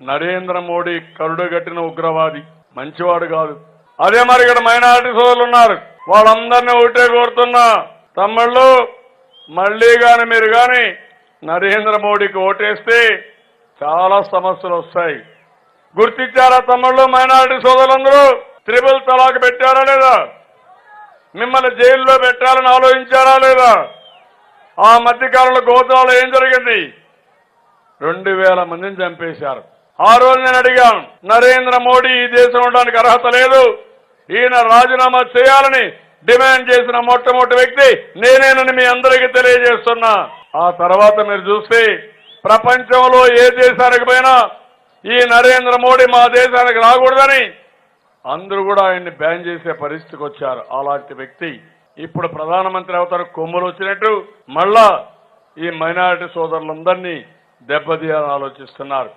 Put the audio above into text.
నరేంద్ర మోడీ కరుడుగట్టిన ఉగ్రవాది, మంచివాడు కాదు. అదే మరి ఇక్కడ మైనారిటీ సోదరులు ఉన్నారు, వాళ్ళందరినీ ఒకటే కోరుతున్నా, తమ్ముళ్ళు మళ్ళీ గాని మీరు గాని నరేంద్ర మోడీకి ఓటేస్తే చాలా సమస్యలు వస్తాయి. గుర్తించారా తమ్ముళ్ళు? మైనారిటీ సోదరులందరూ త్రిపుల్ తలాక్ పెట్టారా లేదా? మిమ్మల్ని జైల్లో పెట్టాలని ఆలోచించారా లేదా? ఆ మధ్యకాలంలో గోదావరిలో ఏం జరిగింది? 2000 మందిని చంపేశారు. ఆ రోజు నేను అడిగాను, నరేంద్ర మోడీ ఈ దేశం ఉండడానికి అర్హత లేదు, ఈయన రాజీనామా చేయాలని డిమాండ్ చేసిన మొట్టమొదటి వ్యక్తి నేనేనని మీ అందరికీ తెలియజేస్తున్నా. ఆ తర్వాత మీరు చూస్తే ప్రపంచంలో ఏ దేశానికి పోయినా ఈ నరేంద్ర మోడీ మా దేశానికి రాకూడదని అందరూ కూడా ఆయన్ని బ్యాన్ చేసే పరిస్థితికి వచ్చారు. అలాంటి వ్యక్తి ఇప్పుడు ప్రధానమంత్రి అవుతారు. కొమ్ములు వచ్చినట్టు మళ్ళా ఈ మైనారిటీ సోదరులందరినీ దెబ్బతీయాలని ఆలోచిస్తున్నారు.